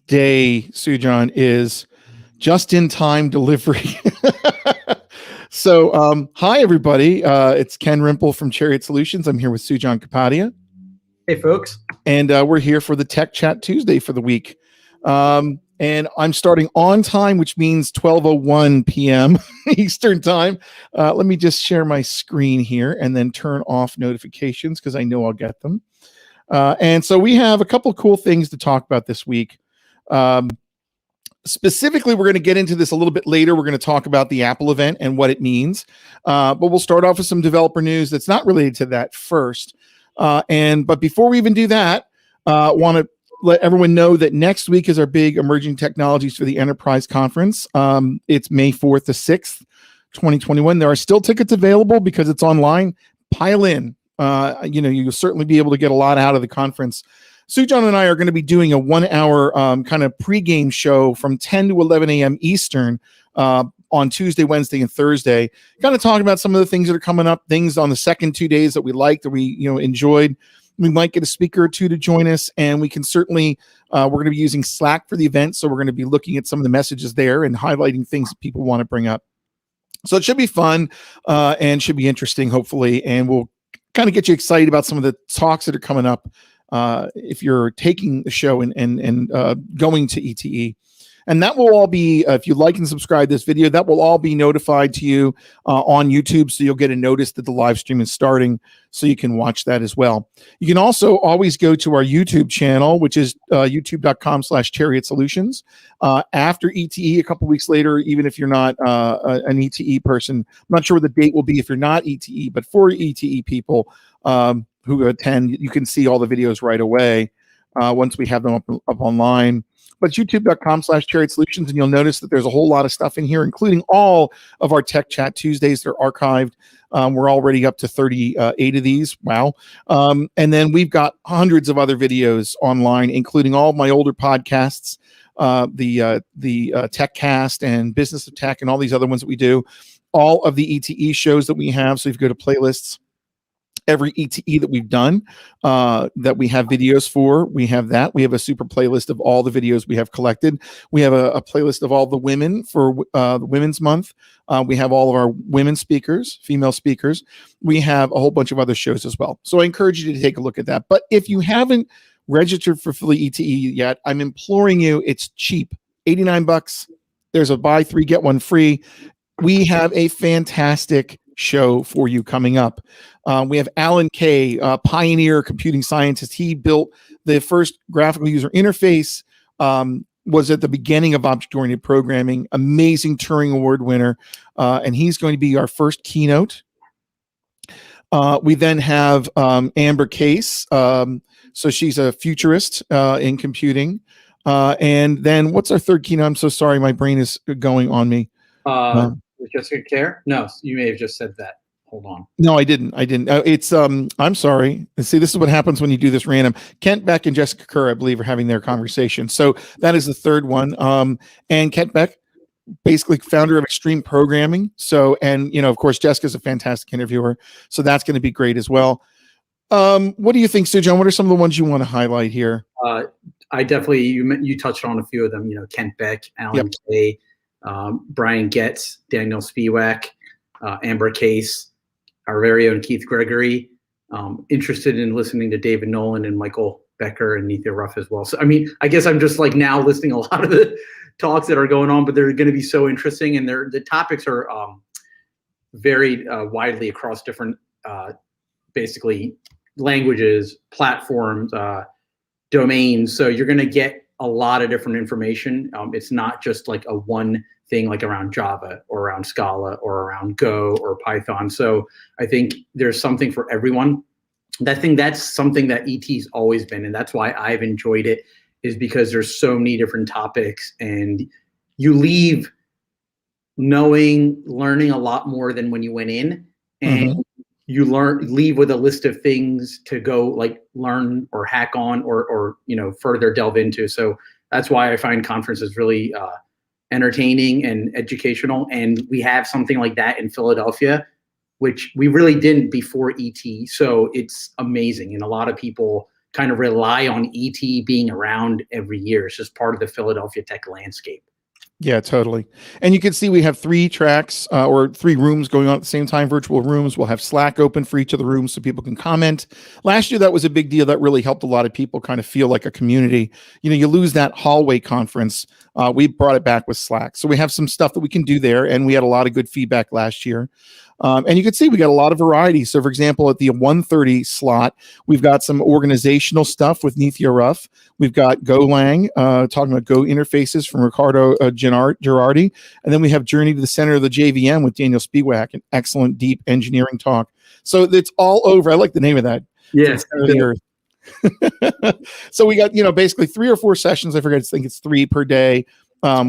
day, Sujan, is just-in-time delivery. So, hi, everybody. It's Ken Rimple from Chariot Solutions. I'm here with Sujan Kapadia. Hey, folks. And we're here for the Tech Chat Tuesday for the week. And I'm starting on time, which means 12:01 p.m. Eastern time. Let me just share my screen here and then turn off notifications because I know I'll get them. And so we have a couple of cool things to talk about this week. Specifically, we're going to get into this a little bit later. We're going to talk about the Apple event and what it means. But we'll start off with some developer news that's not related to that first. But before we even do that, want to let everyone know that next week is our big Emerging Technologies for the Enterprise Conference. It's May 4th to 6th, 2021. There are still tickets available because it's online. Pile in. You'll certainly be able to get a lot out of the conference. Sujan and I are going to be doing a 1-hour kind of pregame show from 10 to 11 a.m. Eastern on Tuesday, Wednesday, and Thursday. Kind of talking about some of the things that are coming up, things on the second 2 days that we liked, that we enjoyed. We might get a speaker or two to join us, and we can certainly, we're going to be using Slack for the event, so we're going to be looking at some of the messages there and highlighting things that people want to bring up. So it should be fun and should be interesting, hopefully, and we'll kind of get you excited about some of the talks that are coming up if you're taking the show and going to ETE. And that will all be, if you like and subscribe this video, that will all be notified to you on YouTube. So you'll get a notice that the live stream is starting so you can watch that as well. You can also always go to our YouTube channel, which is youtube.com/Chariot Solutions. After ETE, a couple weeks later, even if you're not an ETE person, I'm not sure what the date will be if you're not ETE, but for ETE people who attend, you can see all the videos right away once we have them up online. But youtube.com/Chariot Solutions, and you'll notice that there's a whole lot of stuff in here, including all of our Tech Chat Tuesdays. They're archived. We're already up to 38 of these. Wow. And then we've got hundreds of other videos online, including all of my older podcasts, the TechCast and Business of Tech and all these other ones that we do, all of the ETE shows that we have. So if you go to playlists, every ETE that we've done, that we have videos for, we have that. We have a super playlist of all the videos we have collected. We have a playlist of all the women for the Women's Month. We have all of our women speakers, female speakers. We have a whole bunch of other shows as well. So I encourage you to take a look at that. But if you haven't registered for Philly ETE yet, I'm imploring you, it's cheap, $89. There's a buy 3, get 1 free. We have a fantastic show for you coming up. We have Alan Kay, pioneer computing scientist. He built the first graphical user interface, was at the beginning of object-oriented programming, amazing Turing Award winner, and he's going to be our first keynote. We then have Amber Case. So she's a futurist in computing. And then what's our third keynote? I'm so sorry, my brain is going on me. Jessica Care? No, you may have just said that. Hold on. No, I didn't. It's I'm sorry. See, this is what happens when you do this random. Kent Beck and Jessica Kerr, I believe, are having their conversation. So that is the third one. And Kent Beck, basically founder of Extreme Programming. So, and of course, Jessica's a fantastic interviewer. So that's going to be great as well. What do you think, Sujan? What are some of the ones you want to highlight here? I definitely, you touched on a few of them. Kent Beck, Alan Kay, Brian Getz, Daniel Spiewak, Amber Case, our very own Keith Gregory. Interested in listening to David Nolan and Michael Becker and Nithya Ruff as well. So, I guess I'm just like now listing a lot of the talks that are going on, but they're going to be so interesting, and the topics are varied widely across different, basically, languages, platforms, domains. So you're going to get a lot of different information. It's not just like a one thing like around Java or around Scala or around Go or Python. So I think there's something for everyone. I think that's something that ET's always been, and that's why I've enjoyed it, is because there's so many different topics, and you leave learning a lot more than when you went in, and you leave with a list of things to go like learn or hack on or further delve into. So that's why I find conferences really entertaining and educational, and we have something like that in Philadelphia, which we really didn't before ET. So it's amazing, and a lot of people kind of rely on ET being around every year. It's just part of the Philadelphia tech landscape. Yeah, totally. And you can see we have 3 tracks or 3 rooms going on at the same time, virtual rooms. We'll have Slack open for each of the rooms so people can comment. Last year, that was a big deal. That really helped a lot of people kind of feel like a community. You know, you lose that hallway conference. We brought it back with Slack. So we have some stuff that we can do there. And we had a lot of good feedback last year. And you can see we got a lot of variety. So, for example, at the 1:30 slot, we've got some organizational stuff with Nithya Ruff. We've got Golang talking about Go interfaces from Ricardo Girardi. And then we have Journey to the Center of the JVM with Daniel Spiewak, an excellent, deep engineering talk. So it's all over. I like the name of that. Yes. So we got, basically 3 or 4 sessions. I think it's 3 per day.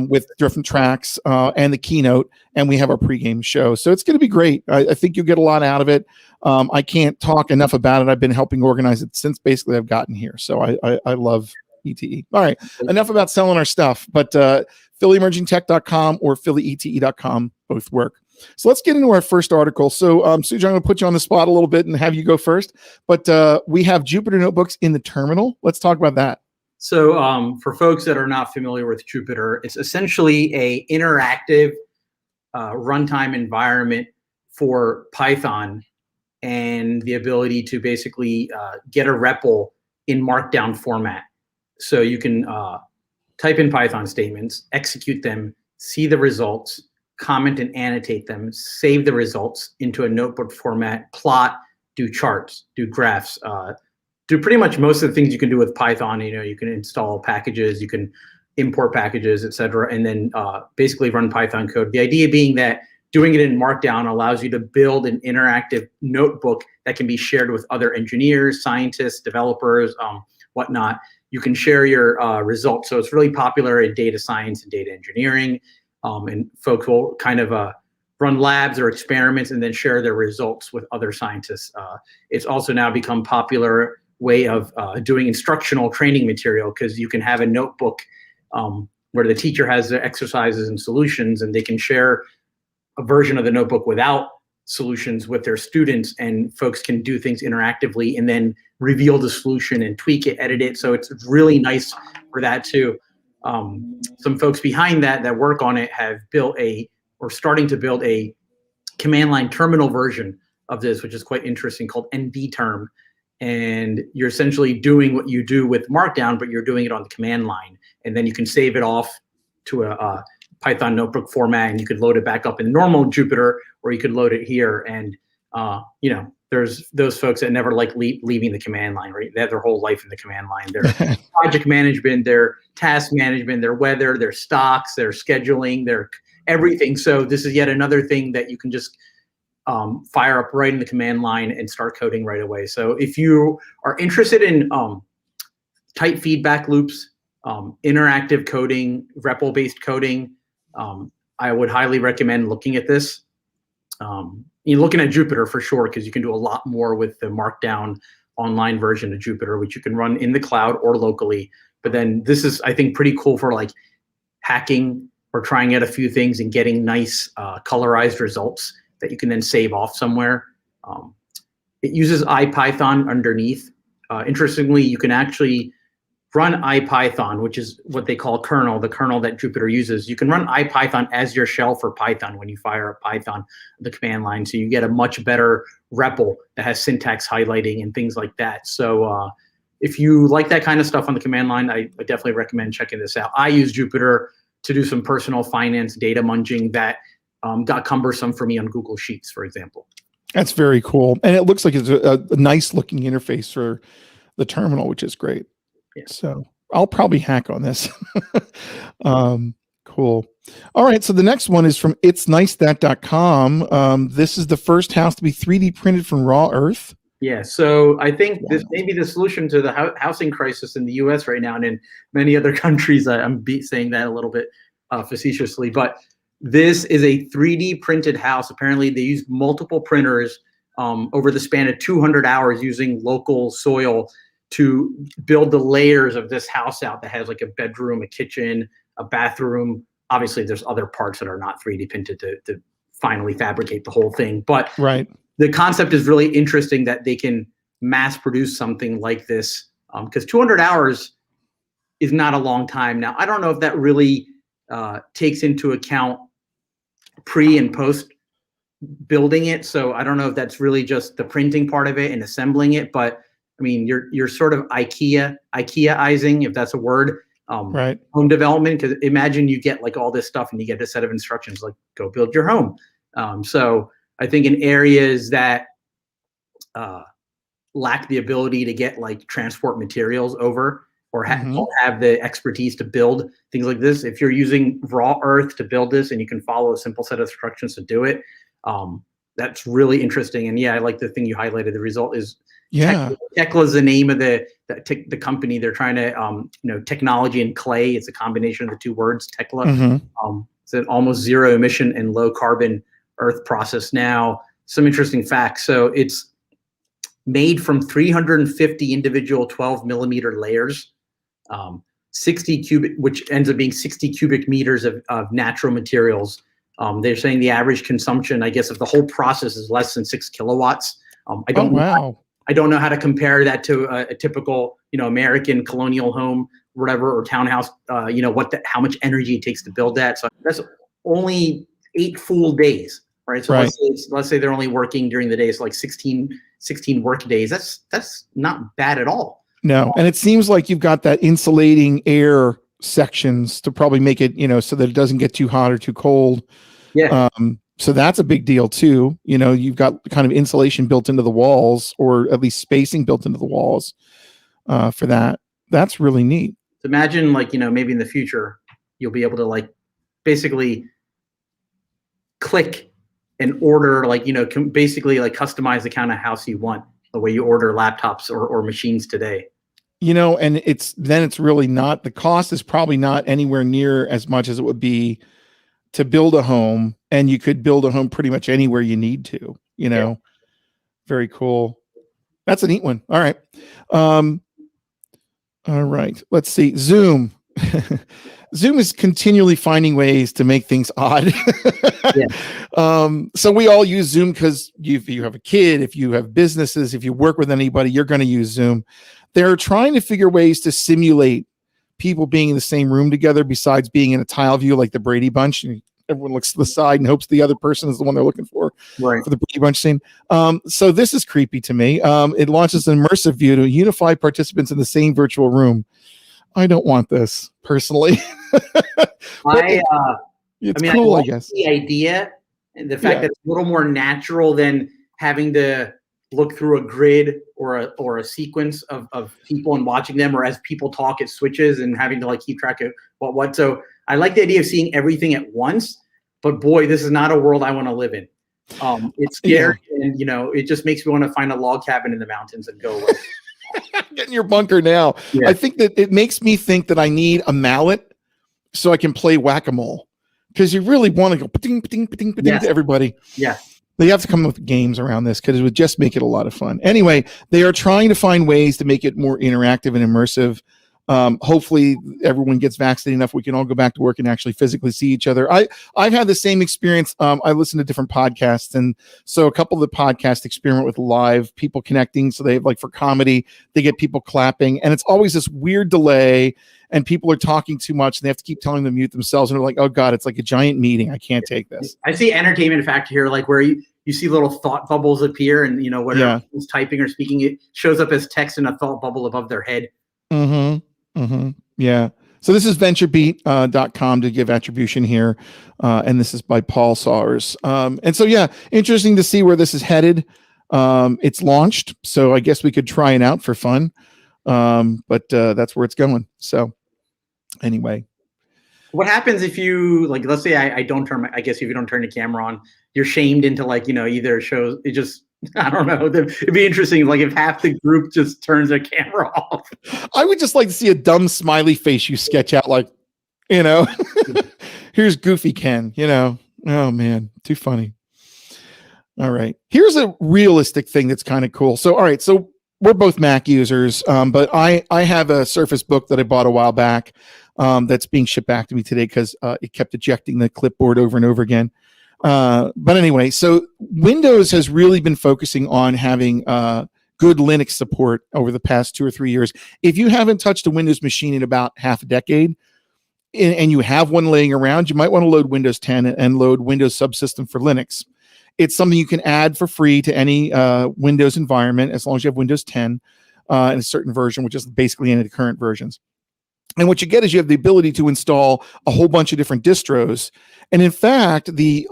With different tracks and the keynote, and we have our pregame show. So it's going to be great. I think you'll get a lot out of it. I can't talk enough about it. I've been helping organize it since basically I've gotten here. So I love ETE. All right, enough about selling our stuff, but PhillyEmergingTech.com or PhillyETE.com both work. So let's get into our first article. So Sujan, I'm going to put you on the spot a little bit and have you go first. But we have Jupyter Notebooks in the terminal. Let's talk about that. So for folks that are not familiar with Jupyter, it's essentially a interactive runtime environment for Python and the ability to basically get a REPL in Markdown format. So you can type in Python statements, execute them, see the results, comment and annotate them, save the results into a notebook format, plot, do charts, do graphs, do pretty much most of the things you can do with Python. You can install packages, you can import packages, etc., and then basically run Python code. The idea being that doing it in Markdown allows you to build an interactive notebook that can be shared with other engineers, scientists, developers, whatnot. You can share your results. So it's really popular in data science and data engineering, and folks will kind of run labs or experiments and then share their results with other scientists. It's also now become popular way of doing instructional training material, because you can have a notebook where the teacher has their exercises and solutions, and they can share a version of the notebook without solutions with their students, and folks can do things interactively and then reveal the solution and tweak it, edit it. So it's really nice for that too. Some folks behind that work on it have built or starting to build a command line terminal version of this, which is quite interesting, called NVTerm. And you're essentially doing what you do with Markdown, but you're doing it on the command line. And then you can save it off to a Python notebook format, and you could load it back up in normal Jupyter, or you could load it here. And, there's those folks that never like leaving the command line, right? They have their whole life in the command line. Their project management, their task management, their weather, their stocks, their scheduling, their everything. So this is yet another thing that you can just fire up right in the command line and start coding right away. So if you are interested in tight feedback loops, interactive coding, REPL-based coding, I would highly recommend looking at this. You're looking at Jupyter for sure, because you can do a lot more with the Markdown online version of Jupyter, which you can run in the cloud or locally. But then this is, I think, pretty cool for like hacking or trying out a few things and getting nice colorized results that you can then save off somewhere. It uses IPython underneath. Interestingly, you can actually run IPython, which is what they call kernel, the kernel that Jupyter uses. You can run IPython as your shell for Python when you fire up Python, the command line. So you get a much better REPL that has syntax highlighting and things like that. So if you like that kind of stuff on the command line, I definitely recommend checking this out. I use Jupyter to do some personal finance data munging that got cumbersome for me on Google Sheets, for example. That's very cool. And it looks like it's a nice looking interface for the terminal, which is great. Yeah. So I'll probably hack on this. Cool. All right. So the next one is from itsnicethat.com. This is the first house to be 3D printed from raw earth. Yeah. So I think this may be the solution to the housing crisis in the US right now, and in many other countries. I'm saying that a little bit facetiously, but this is a 3D printed house. Apparently they used multiple printers over the span of 200 hours using local soil to build the layers of this house out that has like a bedroom, a kitchen, a bathroom. Obviously there's other parts that are not 3D printed to finally fabricate the whole thing. But right. The concept is really interesting that they can mass produce something like this because 200 hours is not a long time. Now, I don't know if that really takes into account pre and post building it. So I don't know if that's really just the printing part of it and assembling it. But I mean, you're sort of IKEAizing, if that's a word, right. home development. Because imagine you get like all this stuff and you get a set of instructions like go build your home. So I think in areas that lack the ability to get like transport materials over or don't have the expertise to build things like this, if you're using raw earth to build this and you can follow a simple set of instructions to do it, that's really interesting. And yeah, I like the thing you highlighted. The result is Tekla is the name of the company. They're trying to technology and clay. It's a combination of the two words, Tekla. It's an almost zero emission and low carbon earth process. Now, some interesting facts. So it's made from 350 individual 12 millimeter layers, 60 cubic, which ends up being 60 cubic meters of natural materials. They're saying the average consumption, I guess, of the whole process is less than 6 kilowatts. I don't know how to compare that to a typical, American colonial home, whatever, or townhouse. How much energy it takes to build that. So that's only 8 full days, right? So let's say they're only working during the day. It's like 16 work days. That's not bad at all. No, and it seems like you've got that insulating air sections to probably make it, so that it doesn't get too hot or too cold. Yeah. So that's a big deal too. You've got kind of insulation built into the walls, or at least spacing built into the walls for that. That's really neat. Imagine maybe in the future, you'll be able to basically click and order, basically customize the kind of house you want, the way you order laptops or machines today. And it's really not, the cost is probably not anywhere near as much as it would be to build a home, and you could build a home pretty much anywhere you need to, Very cool. That's a neat one. All right. All right. Let's see. Zoom. Zoom is continually finding ways to make things odd. So we all use Zoom because if you have a kid, if you have businesses, if you work with anybody, you're going to use Zoom. They're trying to figure ways to simulate people being in the same room together besides being in a tile view like the Brady Bunch. And everyone looks to the side and hopes the other person is the one they're looking for the Brady Bunch scene. So this is creepy to me. It launches an immersive view to unify participants in the same virtual room. I don't want this personally. It's cool, I guess. The idea and the fact that it's a little more natural than having to look through a grid or a sequence of people and watching them, or as people talk, it switches and having to keep track of what. So I like the idea of seeing everything at once, but boy, this is not a world I want to live in. It's scary, and it just makes me want to find a log cabin in the mountains and go away. Get in your bunker now. I think that it makes me think that I need a mallet so I can play whack-a-mole, because you really want to go pa-ding, pa-ding, pa-ding, pa-ding to everybody. Yeah. They have to come up with games around this because it would just make it a lot of fun. Anyway, they are trying to find ways to make it more interactive and immersive. Hopefully everyone gets vaccinated enough we can all go back to work and actually physically see each other. I've had the same experience. I listen to different podcasts, and so a couple of the podcasts experiment with live people connecting. So they have, for comedy, they get people clapping, and it's always this weird delay, and people are talking too much, and they have to keep telling them to mute themselves, and they're like, oh God, it's like a giant meeting. I can't take this. I see entertainment factor here, where you see little thought bubbles appear, and whatever who's typing or speaking, it shows up as text in a thought bubble above their head. Yeah. So this is venturebeat.com to give attribution here. And this is by Paul Sawers. And so, interesting to see where this is headed. It's launched, so I guess we could try it out for fun. But that's where it's going. So anyway. What happens if you, let's say I don't turn, I guess if you don't turn the camera on, you're shamed into either shows, it just, I don't know. It'd be interesting, if half the group just turns their camera off. I would just like to see a dumb smiley face you sketch out, here's Goofy Ken, Oh man, too funny. All right. Here's a realistic thing that's kind of cool. So, all right. So we're both Mac users, but I have a Surface Book that I bought a while back that's being shipped back to me today because it kept ejecting the clipboard over and over again. But anyway, so Windows has really been focusing on having good Linux support over the past 2 or 3 years. If you haven't touched a Windows machine in about half a decade, and you have one laying around, you might want to load Windows 10 and load Windows Subsystem for Linux. It's something you can add for free to any Windows environment as long as you have Windows 10 in a certain version, which is basically any of the current versions. And what you get is you have the ability to install a whole bunch of different distros. And in fact, the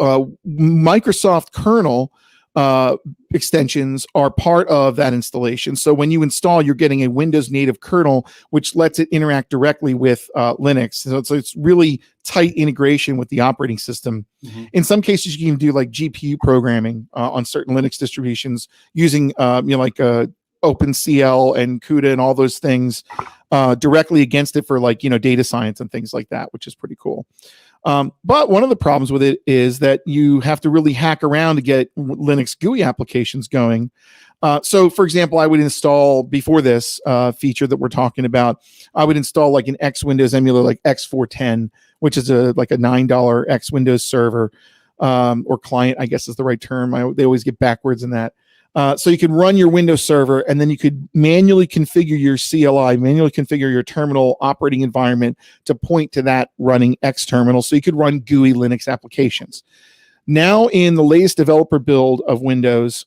Microsoft kernel extensions are part of that installation. So when you install, you're getting a Windows native kernel, which lets it interact directly with Linux. So it's really tight integration with the operating system. Mm-hmm. In some cases, you can do like GPU programming on certain Linux distributions using like OpenCL and CUDA and all those things directly against it for like data science and things like that, which is pretty cool. But one of the problems with it is that you have to really hack around to get Linux GUI applications going. So, for example, I would install, before this feature that we're talking about, I would install like an X Windows emulator like X410, which is like a $9 X Windows server or client, I guess is the right term. They always get backwards in that. So you could run your Windows server, and then you could manually configure your CLI, manually configure your terminal operating environment to point to that running X terminal. So you could run GUI Linux applications. Now, in the latest developer build of Windows,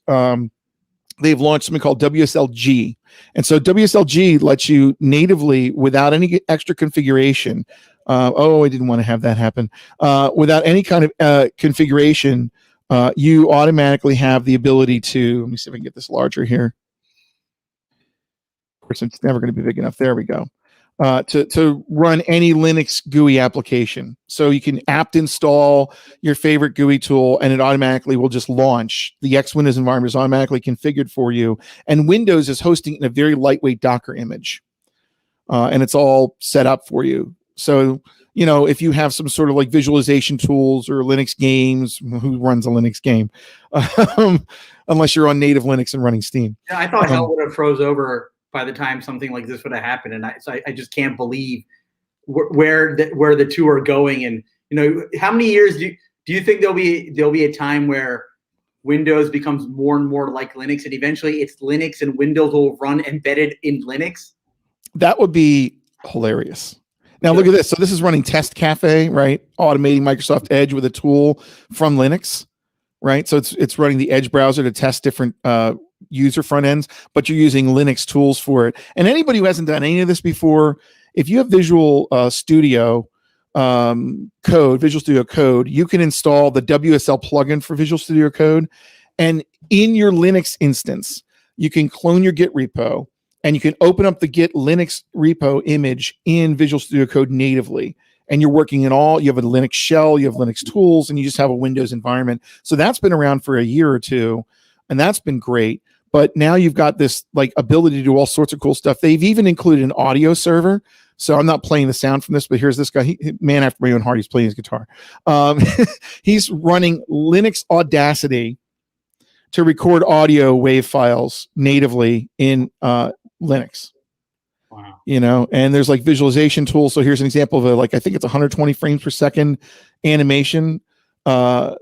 they've launched something called WSLG. And so WSLG lets you natively, without any extra configuration, I didn't want to have that happen, without any kind of configuration, you automatically have the ability to, let me see if I can get this larger here. Of course, it's never going to be big enough. There we go. To run any Linux GUI application. So you can apt install your favorite GUI tool, and it automatically will just launch. The X Windows environment is automatically configured for you, and Windows is hosting it in a very lightweight Docker image, and it's all set up for you. So if you have some sort of like visualization tools or Linux games, who runs a Linux game? Unless you're on native Linux and running Steam. Yeah, I thought hell would have froze over by the time something like this would have happened, and I just can't believe where the two are going. And how many years do you think there'll be a time where Windows becomes more and more like Linux, and eventually it's Linux and Windows will run embedded in Linux? That would be hilarious. Now look at this. So this is running Test Cafe, right? Automating Microsoft Edge with a tool from Linux, right? So it's running the Edge browser to test different user front ends, but you're using Linux tools for it. And anybody who hasn't done any of this before, if you have Visual Studio Visual Studio Code, you can install the WSL plugin for Visual Studio Code, and in your Linux instance, you can clone your Git repo. And you can open up the Git Linux repo image in Visual Studio Code natively. And you're working in you have a Linux shell, you have Linux tools, and you just have a Windows environment. So that's been around for a year or two, and that's been great. But now you've got this like ability to do all sorts of cool stuff. They've even included an audio server. So I'm not playing the sound from this, but here's this guy, man after my own heart, he's playing his guitar. He's running Linux Audacity to record audio wave files natively in Linux. Wow. And there's like visualization tools. So here's an example of I think it's 120 frames per second animation, to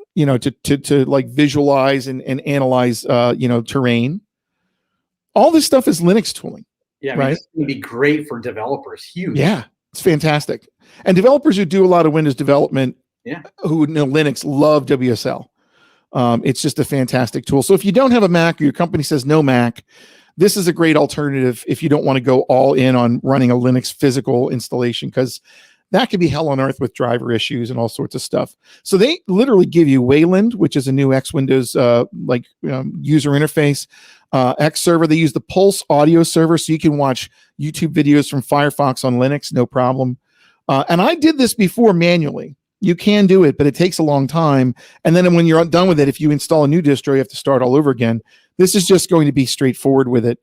like visualize and analyze, terrain. All this stuff is Linux tooling. Yeah. Right. It's going to be great for developers. Huge. Yeah. It's fantastic. And developers who do a lot of Windows development, who know Linux, love WSL. It's just a fantastic tool. So if you don't have a Mac, or your company says no Mac, this is a great alternative if you don't want to go all in on running a Linux physical installation, because that could be hell on earth with driver issues and all sorts of stuff. So they literally give you Wayland, which is a new X Windows user interface, X server. They use the Pulse audio server, so you can watch YouTube videos from Firefox on Linux, no problem. And I did this before manually. You can do it, but it takes a long time. And then when you're done with it, if you install a new distro, you have to start all over again. This is just going to be straightforward with it.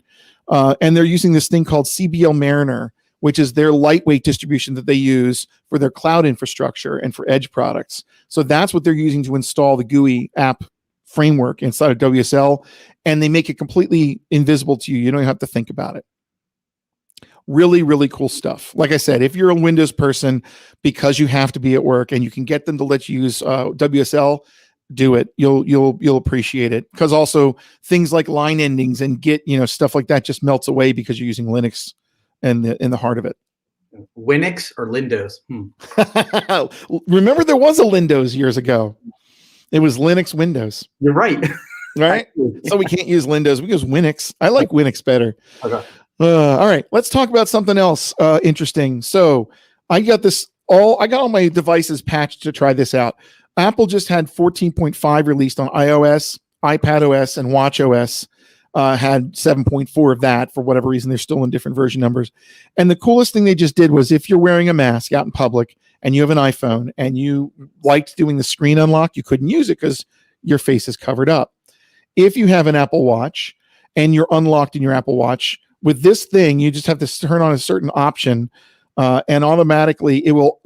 And they're using this thing called CBL Mariner, which is their lightweight distribution that they use for their cloud infrastructure and for Edge products. So that's what they're using to install the GUI app framework inside of WSL, and they make it completely invisible to you. You don't have to think about it. Really, really cool stuff. Like I said, if you're a Windows person, because you have to be at work and you can get them to let you use WSL, do it. You'll appreciate it, because also things like line endings and Git, stuff like that just melts away because you're using Linux in the heart of it. Winix or Windows? Remember, there was a Windows years ago. It was Linux Windows. You're right. Right? So we can't use Windows. We use Winix. I like Winix better. Okay. All right. Let's talk about something else interesting. So I got all my devices patched to try this out. Apple just had 14.5 released on iOS, iPadOS, and watchOS. Had 7.4 of that. For whatever reason, they're still in different version numbers. And the coolest thing they just did was, if you're wearing a mask out in public and you have an iPhone and you liked doing the screen unlock, you couldn't use it because your face is covered up. If you have an Apple Watch and you're unlocked in your Apple Watch, with this thing, you just have to turn on a certain option, and automatically it will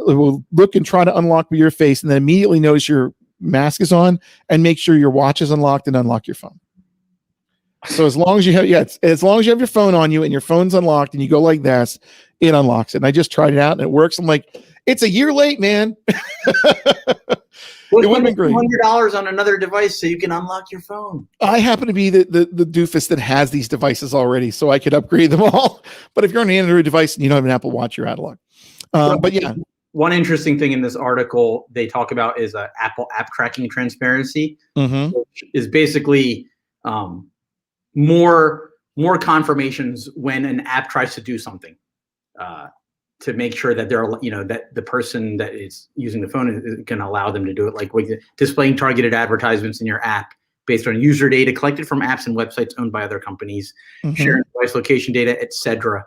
look and try to unlock your face, and then immediately notice your mask is on and make sure your watch is unlocked and unlock your phone. So as long as you have your phone on you and your phone's unlocked and you go like this, it unlocks it. And I just tried it out and it works. I'm like, it's a year late, man. It would have been great. $100 on another device so you can unlock your phone. I happen to be the doofus that has these devices already, so I could upgrade them all. But if you're on an Android device and you don't have an Apple Watch, you're out of luck. But yeah. One interesting thing in this article they talk about is Apple app tracking transparency, which is basically more confirmations when an app tries to do something, to make sure that that the person that is using the phone is going to allow them to do it, like displaying targeted advertisements in your app based on user data collected from apps and websites owned by other companies, sharing device location data, etc.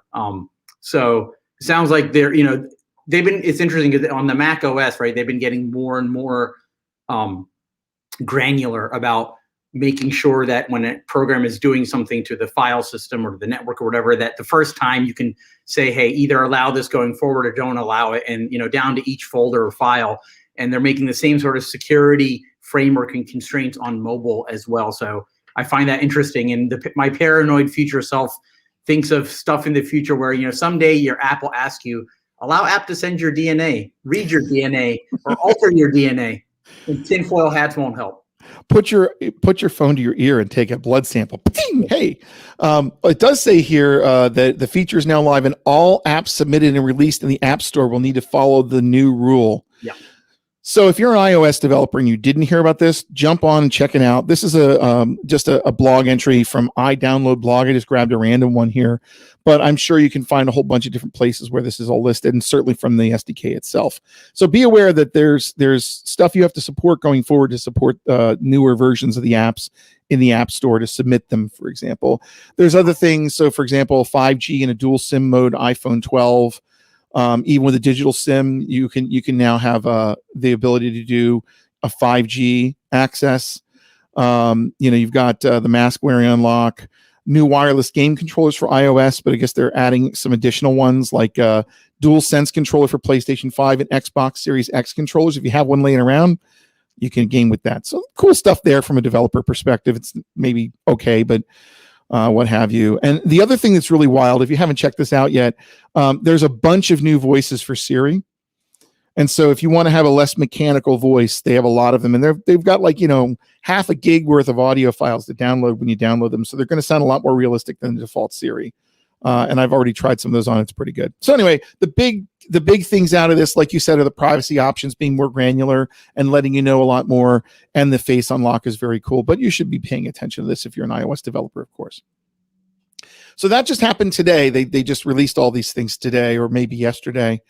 So it sounds like it's interesting because on the Mac OS, right, they've been getting more and more granular about making sure that when a program is doing something to the file system or the network or whatever, that the first time you can say, hey, either allow this going forward or don't allow it, and down to each folder or file. And they're making the same sort of security framework and constraints on mobile as well. So I find that interesting. And my paranoid future self thinks of stuff in the future where someday your app will ask you, allow app to send your DNA, read your DNA, or alter your DNA. And tinfoil hats won't help. Put your phone to your ear and take a blood sample. Hey, it does say here that the feature is now live, and all apps submitted and released in the App Store will need to follow the new rule. Yeah. So if you're an iOS developer and you didn't hear about this, jump on and check it out. This is just a blog entry from iDownload blog. I just grabbed a random one here, but I'm sure you can find a whole bunch of different places where this is all listed, and certainly from the SDK itself. So be aware that there's stuff you have to support going forward to support newer versions of the apps in the App Store to submit them, for example. There's other things. So, for example, 5G in a dual SIM mode, iPhone 12. Even with a digital SIM, you can now have the ability to do a 5G access. You've got the mask wearing unlock, new wireless game controllers for iOS, but I guess they're adding some additional ones like dual sense controller for PlayStation 5 and Xbox Series X controllers. If you have one laying around, you can game with that. So cool stuff there from a developer perspective. It's maybe okay, but what have you. And the other thing that's really wild, if you haven't checked this out yet, there's a bunch of new voices for Siri. And so if you want to have a less mechanical voice, they have a lot of them. And they've got like, half a gig worth of audio files to download when you download them. So they're going to sound a lot more realistic than the default Siri. And I've already tried some of those on. It's pretty good. So anyway, the big things out of this, like you said, are the privacy options being more granular and letting you know a lot more. And the face unlock is very cool, but you should be paying attention to this if you're an iOS developer, of course. So that just happened today. They just released all these things today or maybe yesterday.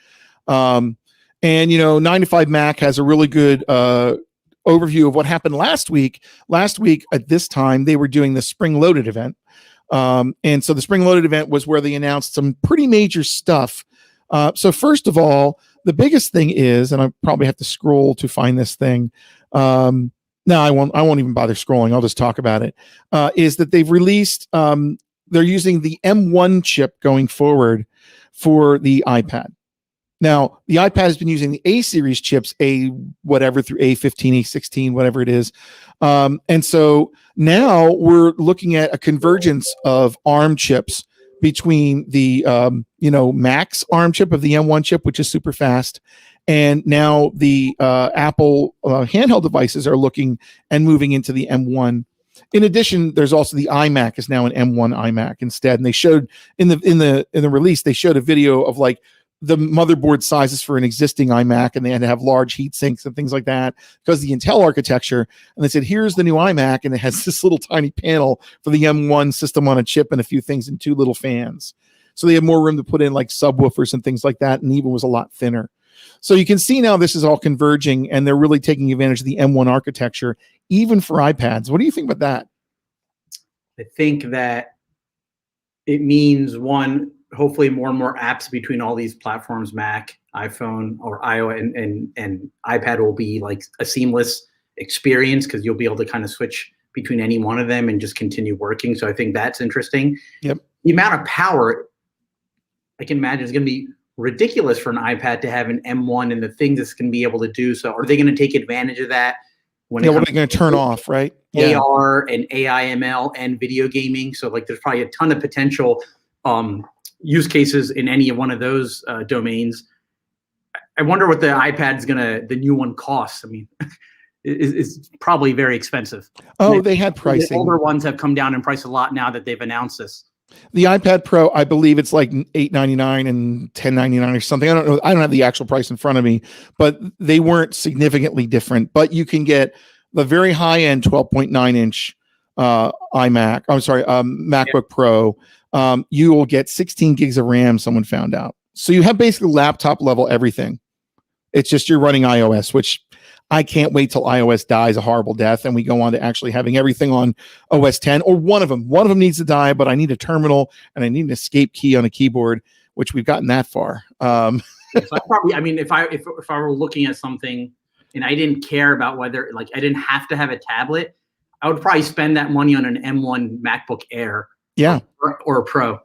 And 9 to 5 Mac has a really good overview of what happened last week. Last week at this time, they were doing the Spring Loaded event. And so the Spring Loaded event was where they announced some pretty major stuff. So first of all, the biggest thing is, and I probably have to scroll to find this thing. No, I won't even bother scrolling. I'll just talk about it. Is that they've released, they're using the M1 chip going forward for the iPad. Now, the iPad has been using the A series chips, whatever through A15, A16, whatever it is. And so now we're looking at a convergence of ARM chips between the, Mac's ARM chip of the M1 chip, which is super fast, And now the Apple handheld devices are looking and moving into the M1. In addition, there's also the iMac is now an M1 iMac instead. And they showed in the release, they showed a video of like the motherboard sizes for an existing iMac, and they had to have large heat sinks and things like that because of the Intel architecture. And they said, here's the new iMac, and it has this little tiny panel for the M1 system on a chip and a few things and 2 little fans. So they have more room to put in like subwoofers and things like that, and even was a lot thinner. So you can see now this is all converging, and they're really taking advantage of the M1 architecture, even for iPads. What do you think about that? I think that it means, one, hopefully more and more apps between all these platforms, Mac, iPhone, or iOS, and iPad will be like a seamless experience because you'll be able to kind of switch between any one of them and just continue working. So I think that's interesting. Yep. The amount of power, I can imagine, is going to be ridiculous for an iPad to have an M1 and the things it's going to be able to do. So are they going to take advantage of that? What are they going to turn off, right? AR and AI, ML, and video gaming. So like there's probably a ton of potential use cases in any one of those domains. I wonder what the iPad is the new one costs. I mean, it's probably very expensive. Oh, they had pricing. The older ones have come down in price a lot now that they've announced this. The iPad Pro, I believe it's like $899 and $1099 or something. I don't know. I don't have the actual price in front of me, but they weren't significantly different. But you can get the very high end 12.9 inch iMac. I'm sorry, MacBook Pro. You will get 16 gigs of RAM. Someone found out. So you have basically laptop level everything. It's just you're running iOS, which I can't wait till iOS dies a horrible death and we go on to actually having everything on OS 10 or one of them. One of them needs to die, but I need a terminal and I need an escape key on a keyboard, which we've gotten that far. So if I were looking at something and I didn't care about whether, like, I didn't have to have a tablet, I would probably spend that money on an M1 MacBook Air. Yeah. Or a Pro.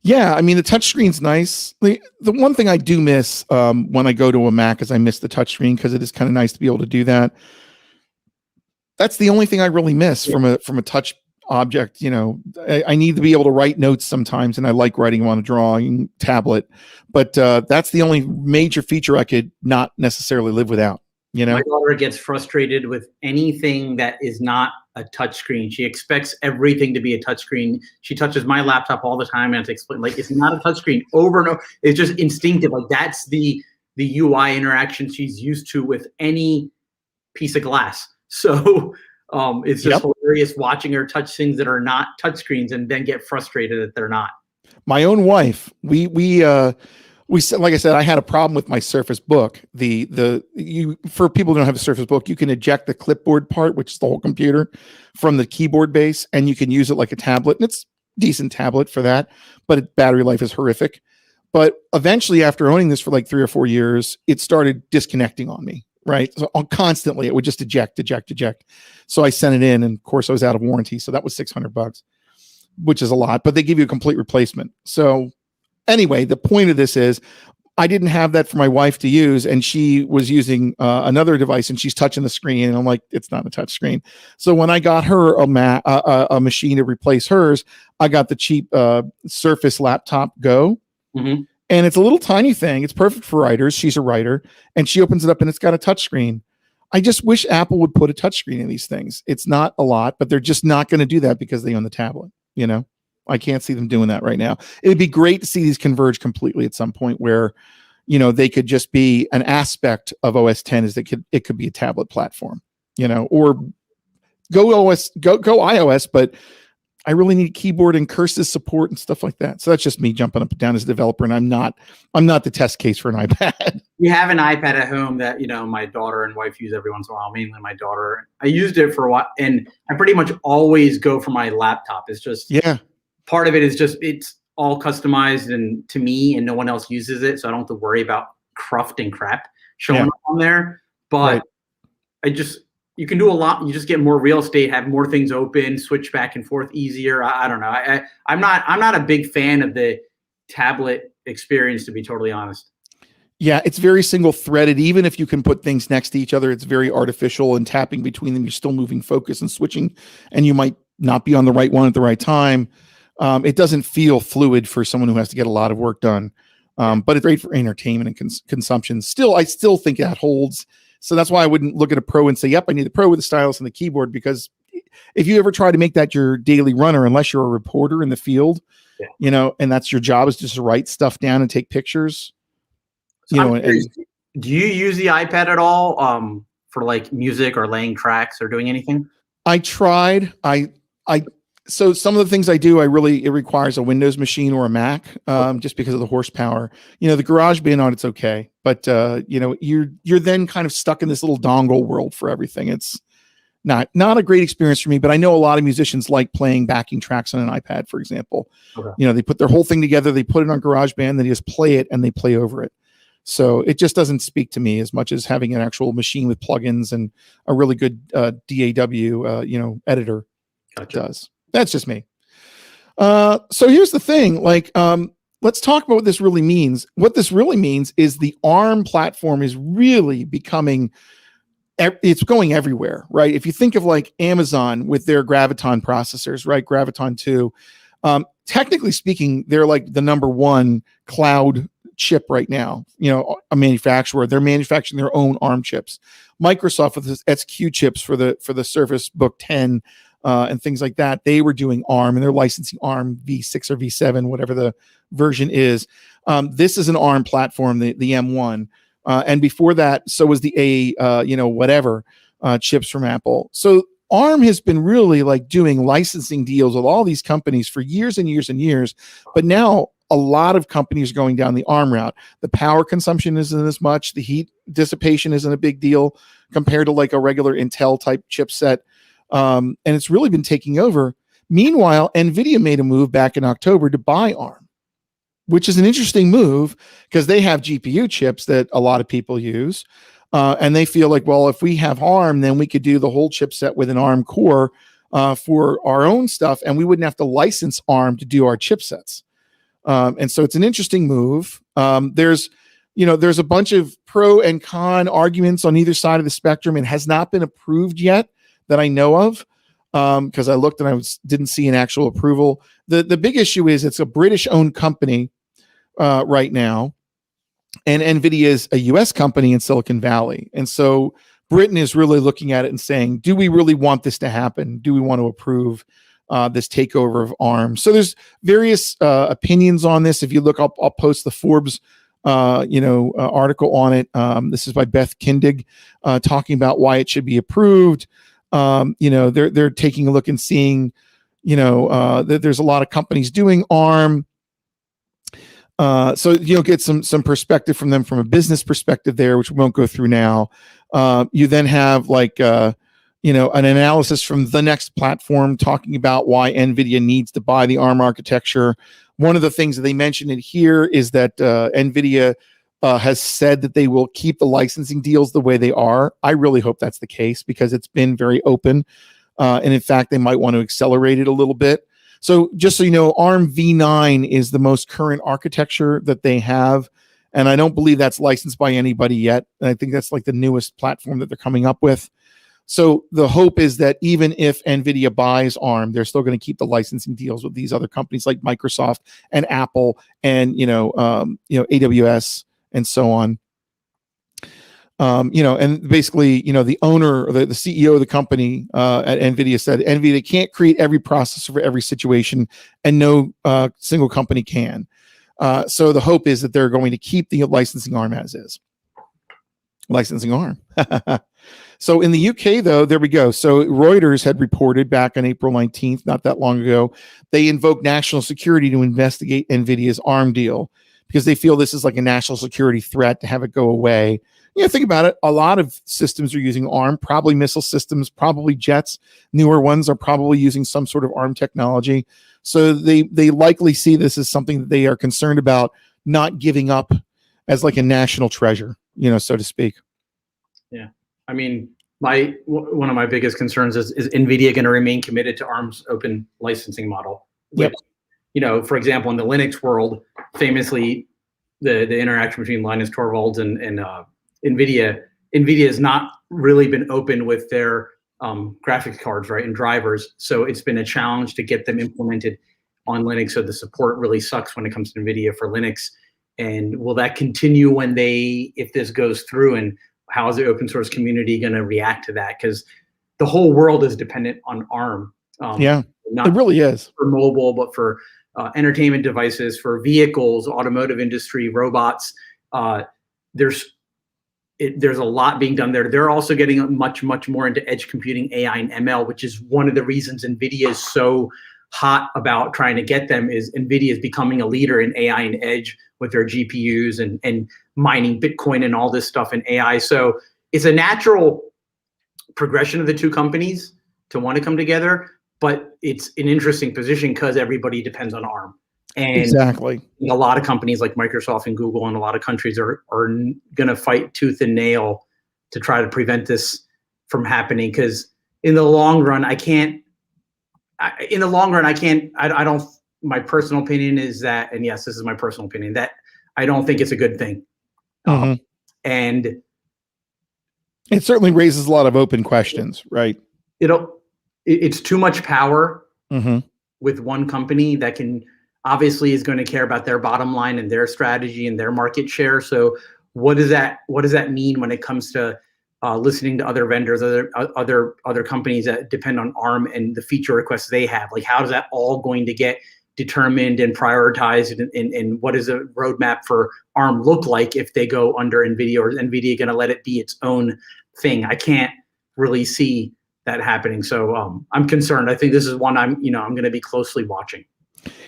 Yeah, I mean, the touchscreen's nice. The one thing I do miss when I go to a Mac is I miss the touchscreen because it is kind of nice to be able to do that. That's the only thing I really miss from a touch object. You know, I need to be able to write notes sometimes, and I like writing them on a drawing tablet. But that's the only major feature I could not necessarily live without. You know, my daughter gets frustrated with anything that is not a touchscreen. She expects everything to be a touchscreen. She touches my laptop all the time and I have to explain, like, it's not a touchscreen over and over. It's just instinctive. Like, that's the UI interaction she's used to with any piece of glass. So it's just hilarious watching her touch things that are not touchscreens and then get frustrated that they're not. My own wife, we said, like I said, I had a problem with my Surface Book. For people who don't have a Surface Book, you can eject the clipboard part, which is the whole computer, from the keyboard base, and you can use it like a tablet. And it's a decent tablet for that, but battery life is horrific. But eventually, after owning this for like 3 or 4 years, it started disconnecting on me, right? So constantly, it would just eject. So I sent it in, and of course, I was out of warranty, so that was $600, which is a lot. But they give you a complete replacement. So anyway, the point of this is I didn't have that for my wife to use, and she was using another device, and she's touching the screen, and I'm like, it's not a touch screen. So when I got her a machine to replace hers, I got the cheap Surface Laptop Go, and it's a little tiny thing. It's perfect for writers. She's a writer, and she opens it up, and it's got a touch screen. I just wish Apple would put a touch screen in these things. It's not a lot, but they're just not going to do that because they own the tablet, you know? I can't see them doing that right now. It'd be great to see these converge completely at some point where, you know, they could just be an aspect of OS 10 is that it could be a tablet platform, you know, or go iOS, but I really need keyboard and curses support and stuff like that. So that's just me jumping up and down as a developer, and I'm not the test case for an iPad. We have an iPad at home that, you know, my daughter and wife use every once in a while, mainly my daughter. I used it for a while, and I pretty much always go for my laptop. It's just part of it is just it's all customized and to me, and no one else uses it, so I don't have to worry about cruft and crap showing up on there. But you can do a lot. You just get more real estate, have more things open, switch back and forth easier. I don't know. I'm not a big fan of the tablet experience, to be totally honest. Yeah, it's very single threaded. Even if you can put things next to each other, it's very artificial, and tapping between them, you're still moving focus and switching, and you might not be on the right one at the right time. It doesn't feel fluid for someone who has to get a lot of work done But it's great for entertainment and consumption. I still think that holds. So that's why I wouldn't look at a Pro and say, yep, I need the Pro with the stylus and the keyboard, because if you ever try to make that your daily runner, unless you're a reporter in the field, and that's your job, is just to write stuff down and take pictures. So do you use the iPad at all for like music or laying tracks or doing anything? I tried. So some of the things I do, it requires a Windows machine or a Mac, just because of the horsepower. The GarageBand on it's okay, but you're then kind of stuck in this little dongle world for everything. It's not a great experience for me, but I know a lot of musicians like playing backing tracks on an iPad, for example. Okay. They put their whole thing together, they put it on GarageBand, they just play it and they play over it. So it just doesn't speak to me as much as having an actual machine with plugins and a really good DAW, editor does. That's just me. So here's the thing, let's talk about what this really means. What this really means is the ARM platform is really becoming, it's going everywhere, right? If you think of like Amazon with their Graviton processors, right? Graviton 2, technically speaking, they're like the number one cloud chip right now, a manufacturer. They're manufacturing their own ARM chips. Microsoft with its SQ chips for the Surface Book 10 and things like that, they were doing ARM, and they're licensing ARM V6 or V7, whatever the version is. This is an ARM platform, the M1, and before that, so was the chips from Apple. So ARM has been really like doing licensing deals with all these companies for years and years and years, but now a lot of companies are going down the ARM route. The power consumption isn't as much. The heat dissipation isn't a big deal compared to like a regular Intel type chipset. And it's really been taking over. Meanwhile, Nvidia made a move back in October to buy ARM, which is an interesting move because they have GPU chips that a lot of people use. And they feel like, well, if we have ARM, then we could do the whole chipset with an ARM core for our own stuff, and we wouldn't have to license ARM to do our chipsets. And so it's an interesting move. There's a bunch of pro and con arguments on either side of the spectrum. It has not been approved yet that I know of, because I looked and I didn't see an actual approval. The big issue is it's a British-owned company right now, and Nvidia is a U.S. company in Silicon Valley. And so Britain is really looking at it and saying, do we really want this to happen? Do we want to approve this takeover of ARM? So there's various opinions on this. If you look, I'll post the Forbes article on it. This is by Beth Kindig talking about why it should be approved. They're taking a look and seeing, that there's a lot of companies doing ARM. So get some perspective from them from a business perspective there, which we won't go through now. You then have an analysis from The Next Platform talking about why Nvidia needs to buy the ARM architecture. One of the things that they mentioned in here is that Nvidia has said that they will keep the licensing deals the way they are. I really hope that's the case because it's been very open. And in fact, they might want to accelerate it a little bit. So just so you know, ARM v9 is the most current architecture that they have. And I don't believe that's licensed by anybody yet. And I think that's like the newest platform that they're coming up with. So the hope is that even if Nvidia buys ARM, they're still going to keep the licensing deals with these other companies like Microsoft and Apple and AWS and so on. And basically, the owner or the CEO of the company at Nvidia said Nvidia can't create every processor for every situation, and no single company can. So the hope is that they're going to keep the licensing ARM as is. Licensing ARM. So in the UK, though, there we go. So Reuters had reported back on April 19th, not that long ago, they invoked national security to investigate Nvidia's ARM deal because they feel this is like a national security threat to have it go away. Think about it. A lot of systems are using ARM, probably missile systems, probably jets. Newer ones are probably using some sort of ARM technology. So they likely see this as something that they are concerned about not giving up as like a national treasure, so to speak. Yeah. I mean, one of my biggest concerns is Nvidia going to remain committed to ARM's open licensing model? Which, for example, in the Linux world, famously, the interaction between Linus Torvalds and Nvidia has not really been open with their graphics cards, right, and drivers. So it's been a challenge to get them implemented on Linux. So the support really sucks when it comes to Nvidia for Linux. And will that continue if this goes through, and how is the open source community going to react to that? Because the whole world is dependent on ARM. It really is. For mobile, but for entertainment devices, for vehicles, automotive industry, robots. There's a lot being done there. They're also getting much more into edge computing, AI, and ML, which is one of the reasons Nvidia is so hot about trying to get them. Is Nvidia is becoming a leader in AI and edge with their GPUs and mining Bitcoin and all this stuff in AI. So it's a natural progression of the two companies to want to come together, but it's an interesting position because everybody depends on ARM. And exactly. A lot of companies like Microsoft and Google and a lot of countries are going to fight tooth and nail to try to prevent this from happening. Because in the long run, my personal opinion is that, and yes, this is my personal opinion, that I don't think it's a good thing. And it certainly raises a lot of open questions, right? It's too much power with one company that obviously is going to care about their bottom line and their strategy and their market share. So what does that mean when it comes to listening to other vendors, other companies that depend on ARM and the feature requests they have? Like, how is that all going to get determined and prioritized, and what does a roadmap for ARM look like if they go under Nvidia, or is Nvidia going to let it be its own thing? I can't really see that happening. So I'm concerned. I think this is one I'm going to be closely watching.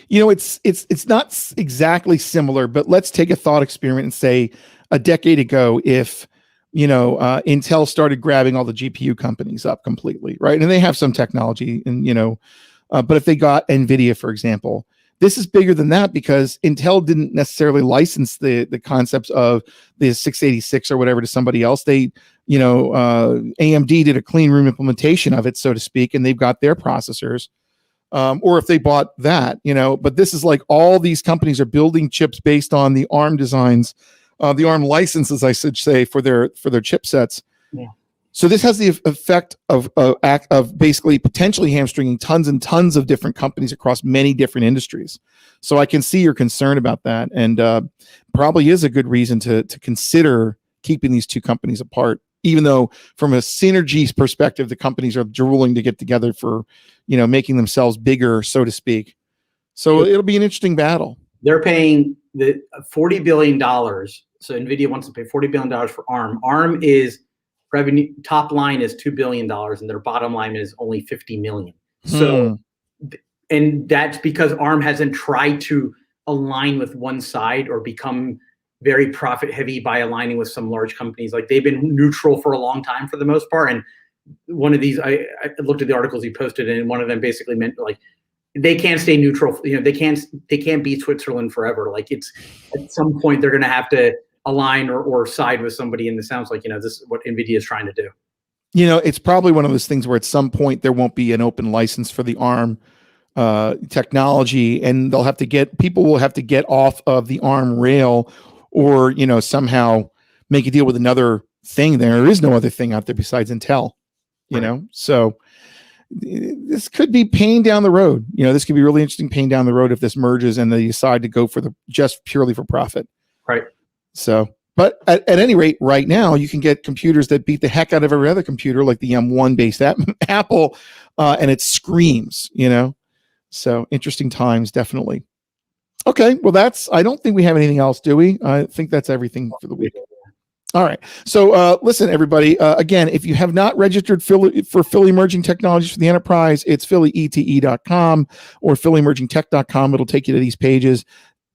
It's not exactly similar, but let's take a thought experiment and say a decade ago, if Intel started grabbing all the GPU companies up completely, right? And they have some technology, and but if they got Nvidia, for example, this is bigger than that, because Intel didn't necessarily license the concepts of the 686 or whatever to somebody else. They, AMD did a clean room implementation of it, so to speak, and they've got their processors. Or if they bought that, but this is like all these companies are building chips based on the ARM designs, the ARM licenses, I should say, for their chipsets. Yeah. So this has the effect of basically potentially hamstringing tons and tons of different companies across many different industries. So I can see your concern about that, and probably is a good reason to consider keeping these two companies apart, even though from a synergies perspective, the companies are drooling to get together for, making themselves bigger, so to speak. So it'll be an interesting battle. They're paying the $40 billion. So Nvidia wants to pay $40 billion for ARM. ARM is revenue, top line is $2 billion, and their bottom line is only $50 million. So, and that's because ARM hasn't tried to align with one side or become very profit heavy by aligning with some large companies. Like, they've been neutral for a long time for the most part. And one of these, I looked at the articles he posted, and one of them basically meant like they can't stay neutral. They can't be Switzerland forever. Like, it's at some point they're going to have to align or side with somebody. And it sounds like, this is what Nvidia is trying to do. It's probably one of those things where at some point there won't be an open license for the ARM technology, and people will have to get off of the ARM rail, or somehow make a deal with another thing. There is no other thing out there besides Intel, so this could be pain down the road. This could be really interesting pain down the road if this merges and they decide to go for just purely for profit. Right. So, but at any rate, right now you can get computers that beat the heck out of every other computer, like the M1 based Apple, and it screams, so interesting times, definitely. Okay. Well, I don't think we have anything else, do we? I think that's everything for the week. All right. So listen, everybody, again, if you have not registered for Philly Emerging Technologies for the Enterprise, it's phillyete.com or phillyemergingtech.com. It'll take you to these pages.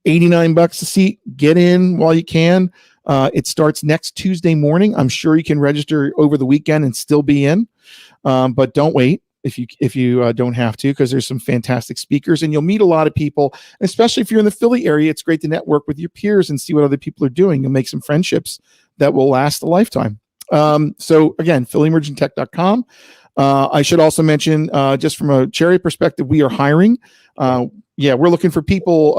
$89 a seat. Get in while you can. It starts next Tuesday morning. I'm sure you can register over the weekend and still be in, but don't wait if you don't have to, because there's some fantastic speakers and you'll meet a lot of people. Especially if you're in the Philly area, it's great to network with your peers and see what other people are doing. You'll make some friendships that will last a lifetime. So again, phillyemergingtech.com. I should also mention, just from a Cherry perspective, we are hiring. We're looking for people.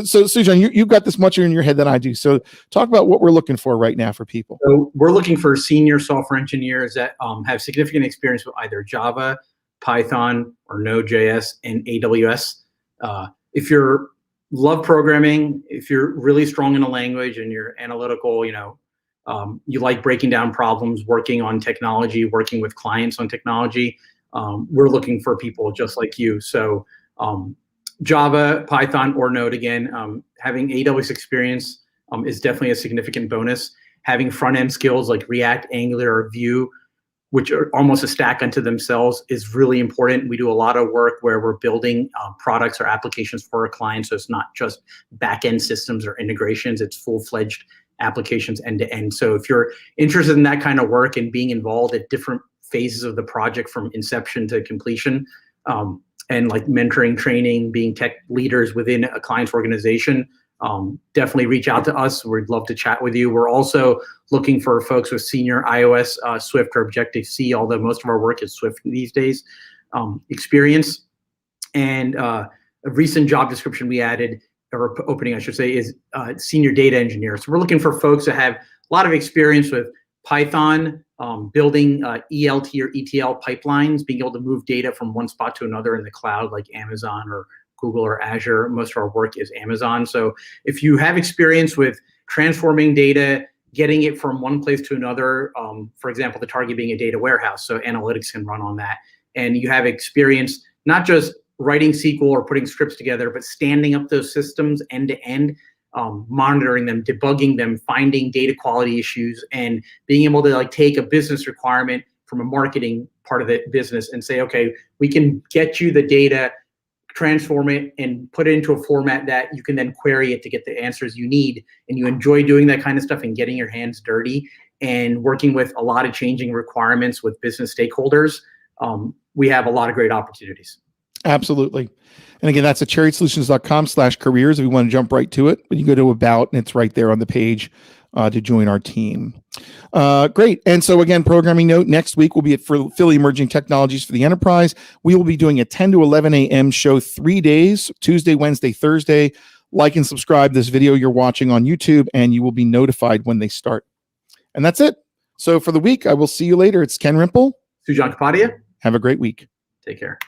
So Sujan, you've got this much in your head than I do. So talk about what we're looking for right now for people. So we're looking for senior software engineers that have significant experience with either Java, Python, or Node.js and AWS. If you're love programming. If you're really strong in a language and you're analytical, you like breaking down problems, working on technology, working with clients on technology, we're looking for people just like you. So Java, Python, or Node, again, having AWS experience is definitely a significant bonus. Having front-end skills like React, Angular, or Vue, which are almost a stack unto themselves, is really important. We do a lot of work where we're building products or applications for our clients. So it's not just back-end systems or integrations, it's full-fledged applications end-to-end. So if you're interested in that kind of work and being involved at different phases of the project from inception to completion, and like mentoring, training, being tech leaders within a client's organization, definitely reach out to us. We'd love to chat with you. We're also looking for folks with senior iOS, Swift, or Objective-C, although most of our work is Swift these days, experience. And a recent job description we added, or opening I should say, is senior data engineer. So we're looking for folks that have a lot of experience with Python, building ELT or ETL pipelines, being able to move data from one spot to another in the cloud, like Amazon or Google or Azure. Most of our work is Amazon. So if you have experience with transforming data, getting it from one place to another, for example, the target being a data warehouse, so analytics can run on that, and you have experience not just writing SQL or putting scripts together, but standing up those systems end to end, monitoring them, debugging them, finding data quality issues, and being able to like take a business requirement from a marketing part of the business and say, okay, we can get you the data, transform it, and put it into a format that you can then query it to get the answers you need. And you enjoy doing that kind of stuff and getting your hands dirty and working with a lot of changing requirements with business stakeholders. We have a lot of great opportunities. Absolutely. And again, that's at chariotSolutions.com/careers if you want to jump right to it. But you go to About, and it's right there on the page to join our team. Great. And so again, programming note, next week will be at Philly Emerging Technologies for the Enterprise. We will be doing a 10 to 11 a.m. show 3 days, Tuesday, Wednesday, Thursday. Like and subscribe this video you're watching on YouTube, and you will be notified when they start. And that's it. So for the week, I will see you later. It's Ken Rimple. Sujan Kapadia. Have a great week. Take care.